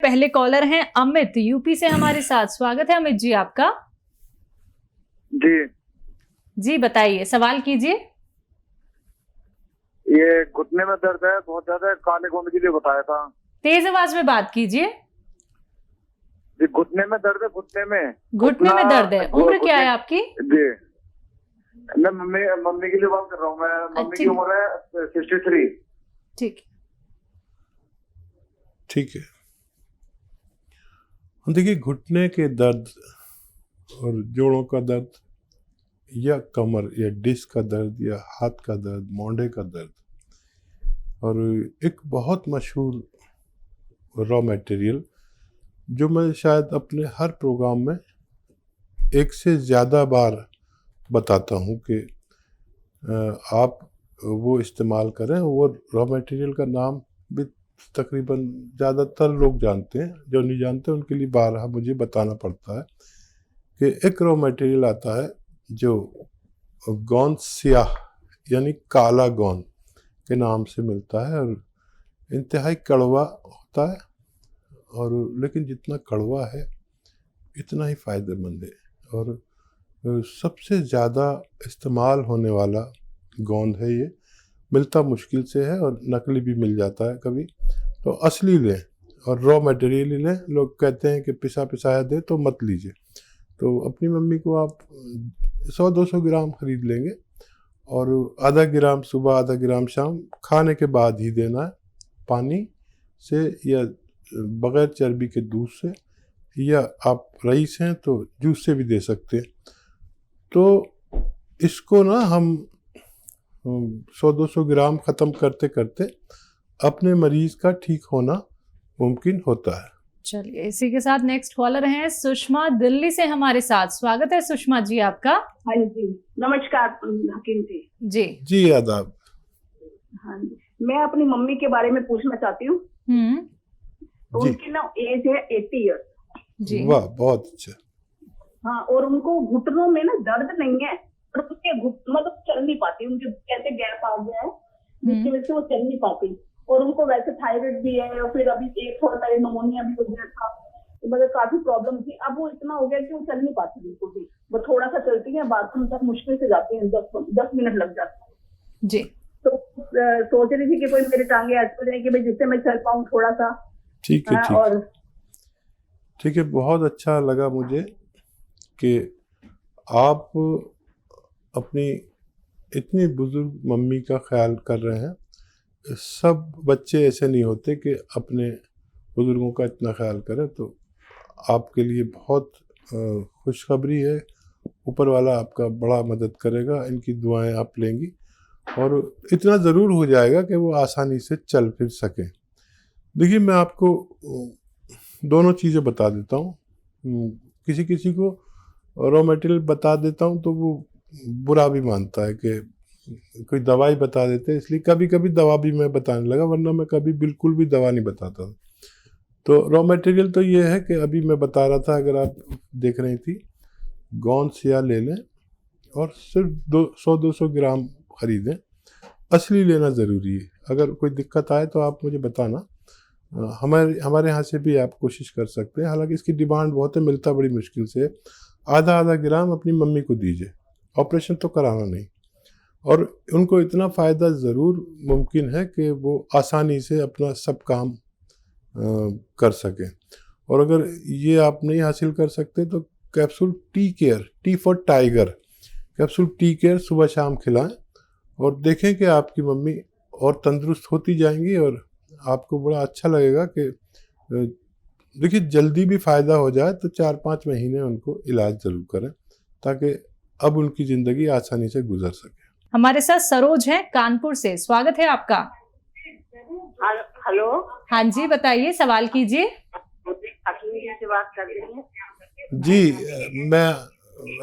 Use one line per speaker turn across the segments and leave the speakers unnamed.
पहले कॉलर हैं अमित, यूपी से हमारे साथ। स्वागत है अमित जी आपका। जी बताइए, सवाल कीजिए।
ये घुटने में दर्द है बहुत ज्यादा, काले गोंद के लिए बताया था।
तेज आवाज में बात कीजिए।
जी घुटने में दर्द है, घुटने में
दर्द है। उम्र क्या है आपकी?
जी मैं मम्मी के लिए बात कर रहा हूँ। मैं मम्मी की उम्र है 63।
ठीक है। देखिए, घुटने के दर्द और जोड़ों का दर्द या कमर या डिस्क का दर्द या हाथ का दर्द, मोंढे का दर्द, और एक बहुत मशहूर रॉ मटेरियल जो मैं शायद अपने हर प्रोग्राम में एक से ज़्यादा बार बताता हूँ कि आप वो इस्तेमाल करें। वो रॉ मटेरियल का नाम भी तकरीबन ज़्यादातर लोग जानते हैं, जो नहीं जानते उनके लिए बारहा मुझे बताना पड़ता है कि एक रॉ मटेरियल आता है जो गोंद स्याह यानी काला गोंद के नाम से मिलता है, और इंतहाई कड़वा होता है, और लेकिन जितना कड़वा है इतना ही फ़ायदेमंद है, और सबसे ज़्यादा इस्तेमाल होने वाला गोंद है। ये मिलता मुश्किल से है और नकली भी मिल जाता है कभी, तो असली लें और रॉ मटेरियल ही लें। लोग कहते हैं कि पिसा पिसाया दे तो मत लीजिए। तो अपनी मम्मी को आप 100-200 ग्राम खरीद लेंगे और आधा ग्राम सुबह, आधा ग्राम शाम, खाने के बाद ही देना है, पानी से या बग़ैर चर्बी के दूध से, या आप रईस हैं तो जूस से भी दे सकते हैं। तो इसको ना हम 100-200 ग्राम ख़त्म करते करते अपने मरीज़ का ठीक होना मुमकिन होता है।
चलिए, इसी के साथ नेक्स्ट कॉलर हैं सुषमा, दिल्ली से हमारे साथ। स्वागत है सुषमा जी आपका।
हाँ जी, नमस्कार हकीम जी।
जी आदाब।
हाँ जी, मैं अपनी मम्मी के बारे में पूछना चाहती हूँ। तो उनकी ना एज है 80 ईयर्स।
जी
वाह, बहुत अच्छा।
हाँ, और उनको घुटनों में ना दर्द नहीं है, और उनके मतलब चल नहीं पाती, उनके कैसे गैप आ गया है जिसकी वजह से वो चल नहीं पाती। और उनको वैसे थायराइड भी है, और फिर अभी एक थोड़ा सा निमोनिया भी हो गया था, तो मतलब काफी प्रॉब्लम थी। अब वो इतना हो गया कि वो चल नहीं पाती बिल्कुल भी। वो थोड़ा सा चलती है, बाथरूम तक मुश्किल से जाती है, 10 मिनट लग जाते हैं
जी।
तो सोच रही थी कि कोई मेरे टांगे ऐसे हो जाए कि भाई जिससे मैं चल पाऊँ थोड़ा सा।
ठीक है, ठीक है। बहुत अच्छा लगा मुझे कि आप अपनी इतनी बुजुर्ग मम्मी का ख्याल कर रहे हैं। सब बच्चे ऐसे नहीं होते कि अपने बुजुर्गों का इतना ख्याल करें, तो आपके लिए बहुत खुशखबरी है। ऊपर वाला आपका बड़ा मदद करेगा, इनकी दुआएं आप लेंगी और इतना ज़रूर हो जाएगा कि वो आसानी से चल फिर सकें। देखिए, मैं आपको दोनों चीज़ें बता देता हूँ। किसी किसी को रॉ मटेरियल बता देता हूँ तो वो बुरा भी मानता है कि कोई दवाई बता देते हैं, इसलिए कभी कभी दवा भी मैं बताने लगा, वरना मैं कभी बिल्कुल भी दवा नहीं बताता था। तो रॉ मटेरियल तो ये है कि अभी मैं बता रहा था, अगर आप देख रही थी, गोंद स्याह ले लें और सिर्फ 100-200 ग्राम खरीदें। असली लेना ज़रूरी है। अगर कोई दिक्कत आए तो आप मुझे बताना, हमारे यहाँ से भी आप कोशिश कर सकते हैं। हालांकि इसकी डिमांड बहुत है, मिलता बड़ी मुश्किल से। आधा ग्राम अपनी मम्मी को दीजिए, ऑपरेशन तो कराना नहीं, और उनको इतना फ़ायदा ज़रूर मुमकिन है कि वो आसानी से अपना सब काम कर सकें। और अगर ये आप नहीं हासिल कर सकते तो capsule tea care, T for tiger, capsule tea care सुबह शाम खिलाएं और देखें कि आपकी मम्मी और तंदुरुस्त होती जाएंगी, और आपको बड़ा अच्छा लगेगा कि देखिए, जल्दी भी फ़ायदा हो जाए तो 4-5 महीने उनको इलाज ज़रूर करें, ताकि अब उनकी ज़िंदगी आसानी से गुजर सके।
हमारे साथ सरोज हैं कानपुर से। स्वागत है आपका।
हेलो।
हाँ जी, बताइए, सवाल कीजिए।
से बात कर रही हैं?
जी, मैं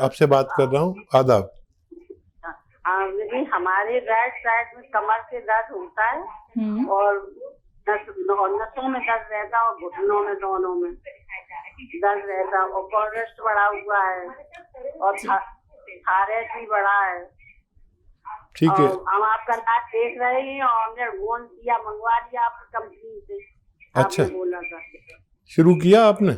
आपसे बात कर रहा हूँ। आदाब।
हमारे राइट साइड में कमर से दर्द होता है, और नसों में दर्द रहता है, और घुटनों में, दोनों में दर्द रहता है, और कोलेस्ट्रॉल बढ़ा हुआ है, और थायराइड भी बढ़ा है।
ठीक है।
हम आपका इलाज देख रहे हैं, और हमने गोंद स्याह मंगवा दिया आपकी कंपनी से।
अच्छा,
आपने बोला था।
शुरू किया आपने?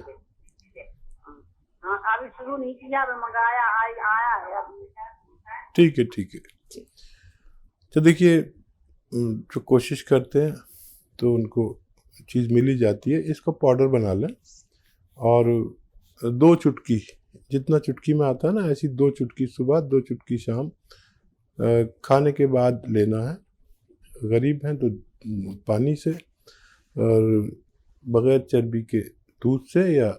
हाँ, अभी शुरू नहीं किया, अभी मंगाया आया है अभी।
ठीक है, ठीक है। तो देखिए, जो कोशिश करते हैं तो उनको चीज़ मिल ही जाती है। इसका पाउडर बना लें और 2 चुटकी, जितना चुटकी में आता है ना, ऐसी 2 चुटकी सुबह, 2 चुटकी शाम खाने के बाद लेना है। गरीब हैं तो पानी से, और बग़ैर चर्बी के दूध से, या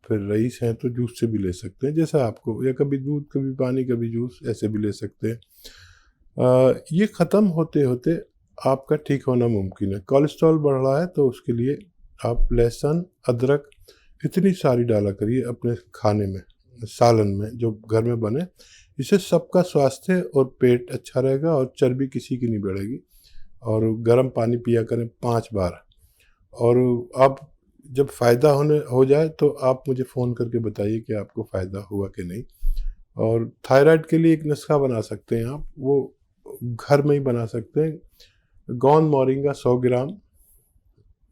फिर रईस हैं तो जूस से भी ले सकते हैं, जैसा आपको, या कभी दूध कभी पानी कभी जूस, ऐसे भी ले सकते हैं। ये ख़त्म होते होते आपका ठीक होना मुमकिन है। कोलेस्ट्रॉल बढ़ रहा है तो उसके लिए आप लहसुन, अदरक इतनी सारी डाला करिए अपने खाने में, सालन में जो घर में बने। इससे सबका स्वास्थ्य और पेट अच्छा रहेगा और चर्बी किसी की नहीं बढ़ेगी। और गर्म पानी पिया करें 5 बार। और आप जब फ़ायदा हो जाए तो आप मुझे फ़ोन करके बताइए कि आपको फ़ायदा हुआ कि नहीं। और थायराइड के लिए एक नुस्खा बना सकते हैं आप, वो घर में ही बना सकते हैं। गौन मोरिंगा 100 ग्राम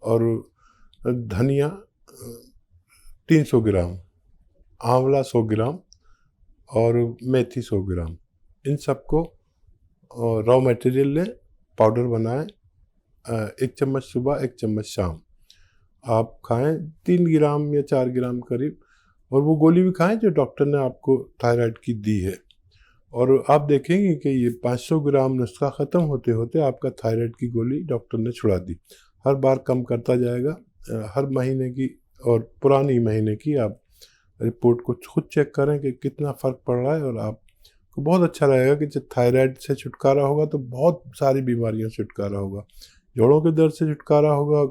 और धनिया 300 ग्राम, आंवला 100 ग्राम और मेथी 100 ग्राम, इन सबको रॉ मटेरियल लें, पाउडर बनाएं। 1 चम्मच सुबह, 1 चम्मच शाम आप खाएं, 3 ग्राम या 4 ग्राम करीब। और वो गोली भी खाएं जो डॉक्टर ने आपको थायराइड की दी है। और आप देखेंगे कि ये 500 ग्राम नुस्खा ख़त्म होते होते आपका थायराइड की गोली डॉक्टर ने छुड़ा दी। हर बार कम करता जाएगा। हर महीने की और पुरानी महीने की आप रिपोर्ट को खुद चेक करें कि कितना फ़र्क पड़ रहा है। और आपको बहुत अच्छा लगेगा कि जब थायराइड से छुटकारा होगा तो बहुत सारी बीमारियों से छुटकारा होगा। जोड़ों के दर्द से छुटकारा होगा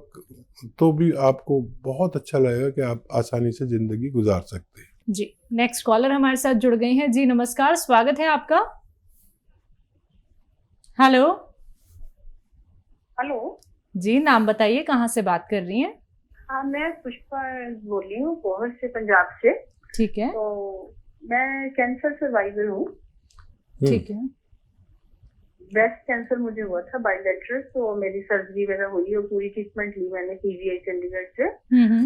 तो भी आपको बहुत अच्छा लगेगा कि आप आसानी से ज़िंदगी गुजार सकते हैं।
जी, नेक्स्ट कॉलर हमारे साथ जुड़ गए हैं। जी नमस्कार, स्वागत है आपका। हेलो।
हेलो
जी, नाम बताइए, कहाँ से बात कर रही हैं?
हाँ, मैं पुष्पा बोल रही हूँ, पोहर से, पंजाब से।
ठीक है।
तो मैं कैंसर सर्वाइवर हूँ।
ठीक है।
ब्रेस्ट कैंसर मुझे हुआ था बाइलेटरल, तो मेरी सर्जरी वगैरह हुई और पूरी ट्रीटमेंट ली मैंने पीजीआई चंडीगढ़ से।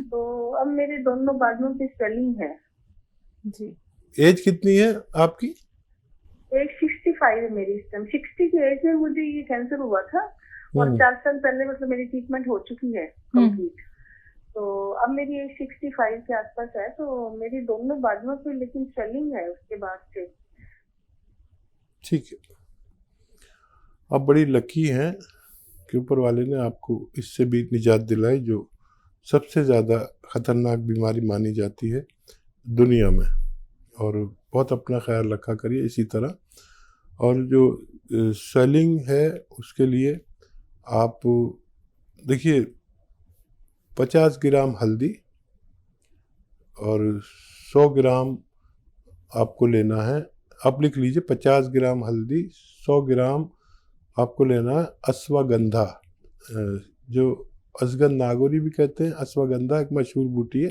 तो अब मेरे दोनों बाजुओं की स्वेलिंग है।
जी।
एज कितनी है आपकी?
एज 65 है मेरी इस टाइम। 60 की एज में मुझे ये कैंसर हुआ था और 4 साल पहले मतलब मेरी ट्रीटमेंट हो चुकी है कंप्लीट। तो अब मेरी एज 65 के आसपास है। तो मेरी दोनों बाजुओं पे लेकिन स्वेलिंग है उसके बाद से।
ठीक है, आप बड़ी लकी हैं कि ऊपर वाले ने आपको इससे भी निजात दिलाई, जो सबसे ज़्यादा ख़तरनाक बीमारी मानी जाती है दुनिया में। और बहुत अपना ख्याल रखा करिए इसी तरह। और जो स्वेलिंग है उसके लिए आप देखिए, 50 ग्राम हल्दी और 100 ग्राम आपको लेना है। आप लिख लीजिए, 50 ग्राम हल्दी, 100 ग्राम आपको लेना है अश्वगंधा, जो असगंध नागौरी भी कहते हैं। अश्वगंधा एक मशहूर बूटी है,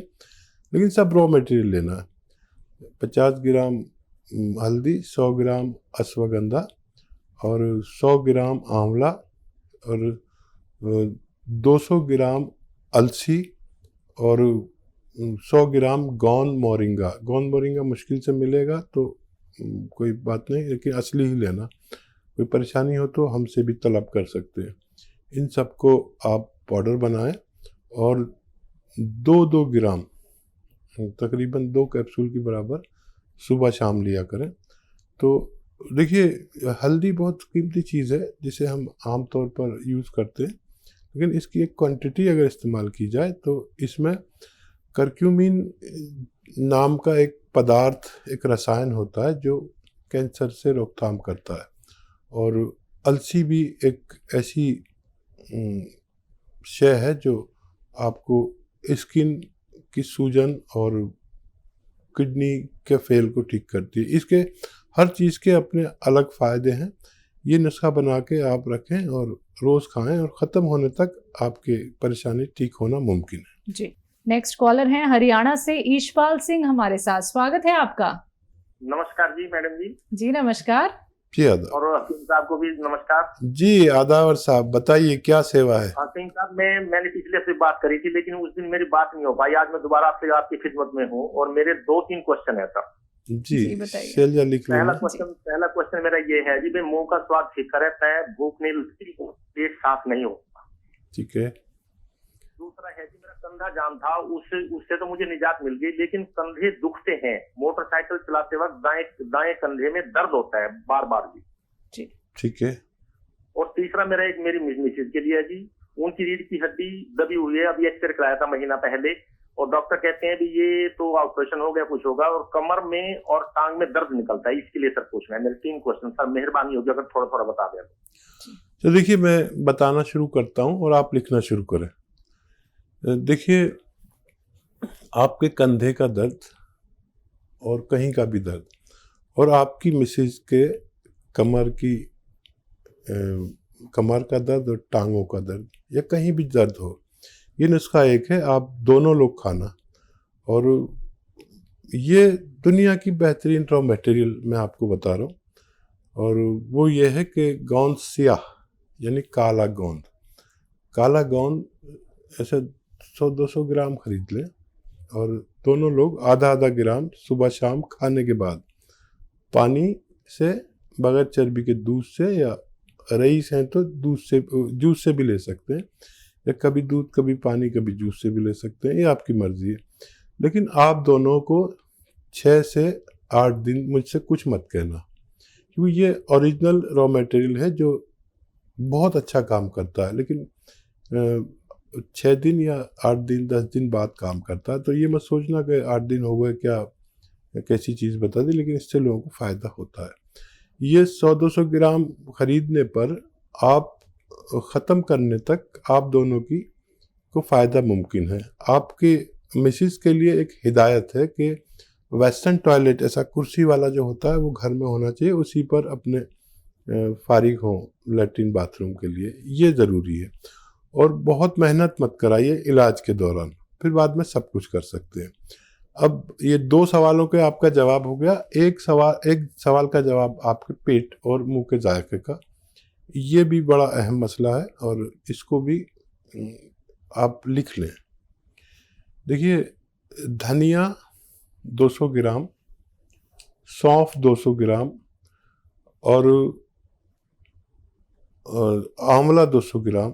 लेकिन सब रॉ मटेरियल लेना है। 50 ग्राम हल्दी, 100 ग्राम अश्वगंधा और 100 ग्राम आंवला और 200 ग्राम अलसी और 100 ग्राम गौन मोरिंगा। गौन मोरिंगा मुश्किल से मिलेगा तो कोई बात नहीं, लेकिन असली ही लेना। कोई परेशानी हो तो हमसे भी तलब कर सकते हैं। इन सबको आप पाउडर बनाएं और 2-2 ग्राम, तकरीबन 2 कैप्सूल के बराबर सुबह शाम लिया करें। तो देखिए, हल्दी बहुत कीमती चीज़ है जिसे हम आम तौर पर यूज़ करते हैं, लेकिन इसकी एक क्वांटिटी अगर इस्तेमाल की जाए तो इसमें करक्यूमिन नाम का एक पदार्थ, एक रसायन होता है जो कैंसर से रोकथाम करता है। और अलसी भी एक ऐसी शय है जो आपको स्किन की सूजन और किडनी के फेल को ठीक करती है। इसके हर चीज़ के अपने अलग फ़ायदे हैं। ये नुस्खा बना के आप रखें और रोज़ खाएं और ख़त्म होने तक आपके परेशानी ठीक होना मुमकिन है।
जी, नेक्स्ट कॉलर हैं हरियाणा से ईशपाल सिंह हमारे साथ। स्वागत है आपका।
नमस्कार जी मैडम जी।
जी नमस्कार।
जी आदाब।
और हसीम साहब को भी नमस्कार।
जी आदावर साहब, बताइए क्या सेवा है।
हसीम साहब, मैंने पिछले हफ्ते बात करी थी, लेकिन उस दिन मेरी बात नहीं हो पाई। आज मैं दोबारा आपसे आपकी खिदमत में हूँ और मेरे 2-3 क्वेश्चन है सर।
जी
बताइए।
शैलजा लिख
पहला
लो।
क्वेश्चन मेरा ये है जी, भाई मुंह का स्वाद फीका रहता है, भूख नहीं लगती, पेट साफ नहीं होता।
ठीक है।
दूसरा है जी, मेरा कंधा जाम था, उससे तो मुझे निजात मिल गई, लेकिन कंधे दुखते हैं। मोटरसाइकिल चलाते वक्त दाएं कंधे में दर्द होता है बार बार जी।
ठीक है।
और तीसरा मेरी मिसेज के लिए है जी, उनकी रीढ़ की हड्डी दबी हुई है, अभी एक्सरे कराया था महीना पहले, और डॉक्टर कहते हैं भी ये तो ऑपरेशन हो गया, कुछ होगा, और कमर में और टांग में दर्द निकलता है। इसके लिए सर पूछना है। मेरे 3 क्वेश्चन सर, मेहरबानी होगी अगर थोड़ा थोड़ा बता दें।
तो देखिए मैं बताना शुरू करता हूँ और आप लिखना शुरू करें। देखिए, आपके कंधे का दर्द और कहीं का भी दर्द और आपकी मिसेज के कमर का दर्द और टांगों का दर्द या कहीं भी दर्द हो, ये नुस्खा एक है, आप दोनों लोग खाना। और ये दुनिया की बेहतरीन रॉ मटेरियल मैं आपको बता रहा हूँ, और वो ये है कि गोंद सियाह यानी काला गोंद ऐसे 100-200 ग्राम खरीद लें, और दोनों लोग आधा ग्राम सुबह शाम खाने के बाद पानी से, बगैर चर्बी के दूध से, या रईस हैं तो दूध से, जूस से भी ले सकते हैं, या कभी दूध कभी पानी कभी जूस से भी ले सकते हैं, ये आपकी मर्जी है। लेकिन आप दोनों को 6 से 8 दिन मुझसे कुछ मत कहना, क्योंकि ये ओरिजिनल रॉ मटेरियल है जो बहुत अच्छा काम करता है, लेकिन 6 दिन या 8 दिन 10 दिन बाद काम करता है। तो ये मत सोचना कि 8 दिन हो गए क्या कैसी चीज़ बता दी, लेकिन इससे लोगों को फ़ायदा होता है। ये 100-200 ग्राम खरीदने पर आप ख़त्म करने तक आप दोनों को फ़ायदा मुमकिन है। आपके मिसेस के लिए एक हिदायत है कि वेस्टर्न टॉयलेट, ऐसा कुर्सी वाला जो होता है, वो घर में होना चाहिए, उसी पर अपने फारिग हों लैट्रिन बाथरूम के लिए, ये ज़रूरी है। और बहुत मेहनत मत कराइए इलाज के दौरान, फिर बाद में सब कुछ कर सकते हैं। अब ये 2 सवालों के आपका जवाब हो गया। एक सवाल का जवाब आपके पेट और मुंह के जायके का, ये भी बड़ा अहम मसला है, और इसको भी आप लिख लें। देखिए, धनिया 200 ग्राम, सौंफ 200 ग्राम और आंवला 200 ग्राम,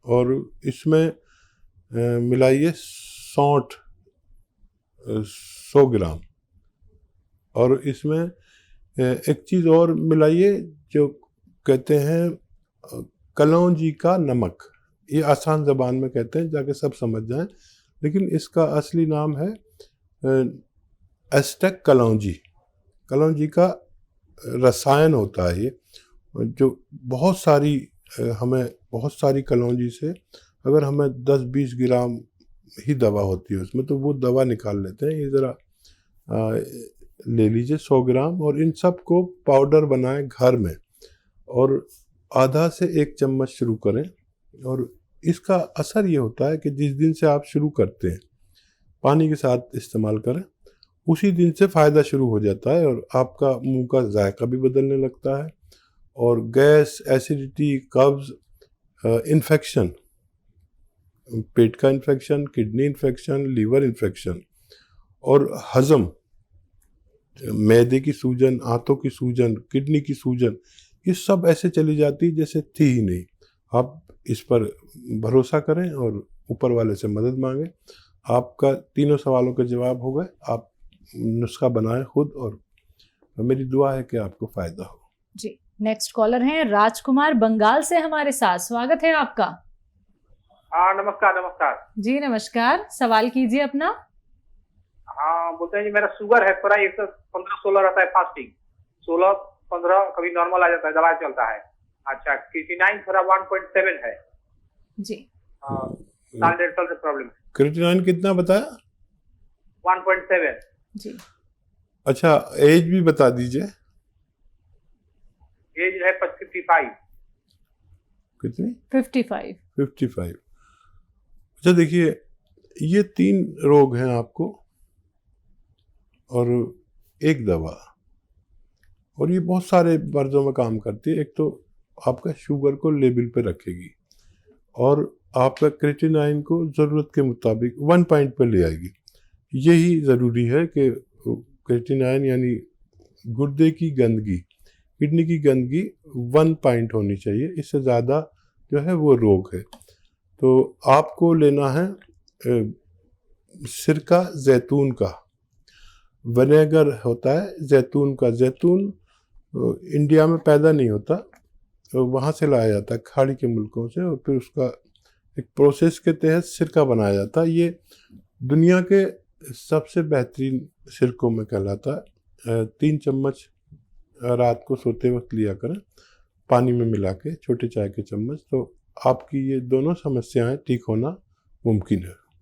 और इसमें मिलाइए सौंठ 100 ग्राम, और इसमें एक चीज़ और मिलाइए जो कहते हैं कलौंजी का नमक। ये आसान ज़बान में कहते हैं, जाके सब समझ जाएं, लेकिन इसका असली नाम है एस्टेक कलौंजी का रसायन होता है ये, जो बहुत सारी कलौंजी से अगर हमें 10-20 ग्राम ही दवा होती है उसमें, तो वो दवा निकाल लेते हैं। ये ज़रा ले लीजिए 100 ग्राम, और इन सब को पाउडर बनाएं घर में, और आधा से 1 चम्मच शुरू करें। और इसका असर ये होता है कि जिस दिन से आप शुरू करते हैं पानी के साथ इस्तेमाल करें, उसी दिन से फ़ायदा शुरू हो जाता है, और आपका मुंह का जायका भी बदलने लगता है, और गैस, एसिडिटी, कब्ज़, इन्फेक्शन, पेट का infection, kidney infection, liver infection और हज़म, मैदे की सूजन, आंतों की सूजन, किडनी की सूजन, ये सब ऐसे चली जाती जैसे थी ही नहीं। आप इस पर भरोसा करें और ऊपर वाले से मदद मांगें। आपका 3 सवालों के जवाब हो गए। आप नुस्खा बनाएं खुद, और मेरी दुआ है कि आपको फ़ायदा हो।
जी, नेक्स्ट कॉलर हैं राजकुमार बंगाल से हमारे साथ। स्वागत है आपका।
हाँ, नमस्कार।
जी नमस्कार, सवाल कीजिए अपना।
हाँ, बोलते हैं जी, मेरा शुगर है थोड़ा, 115-16 रहता है फास्टिंग, 16-15 कभी नॉर्मल आ जाता है, दवाई चलता है। अच्छा, क्रिएटिनिन थोड़ा 1.7 है
जी।
साल 1.5 साल से प्रॉब्लम है।
क्रिएटिनिन कितना बताया?
1.7
जी।
अच्छा, एज भी बता दीजिए।
एज है 55।
कितनी?
55।
अच्छा, देखिए, ये 3 रोग हैं आपको और एक दवा, और ये बहुत सारे मर्ज़ों में काम करती है। एक तो आपका शुगर को लेवल पे रखेगी और आपका क्रिएटिनाइन को ज़रूरत के मुताबिक 1 पॉइंट पे ले आएगी। यही ज़रूरी है कि क्रिएटिनाइन यानी गुर्दे की गंदगी, किडनी की गंदगी 1 पॉइंट होनी चाहिए, इससे ज़्यादा जो है वो रोग है। तो आपको लेना है सिरका जैतून का, विनेगर होता है जैतून का। जैतून इंडिया में पैदा नहीं होता, तो वहाँ से लाया जाता है खाड़ी के मुल्कों से, और फिर उसका एक प्रोसेस के तहत सिरका बनाया जाता है। ये दुनिया के सबसे बेहतरीन सिरकों में कहलाता है। 3 चम्मच रात को सोते वक्त लिया करें, पानी में मिला के, छोटे चाय के चम्मच, तो आपकी ये दोनों समस्याएं ठीक होना मुमकिन है।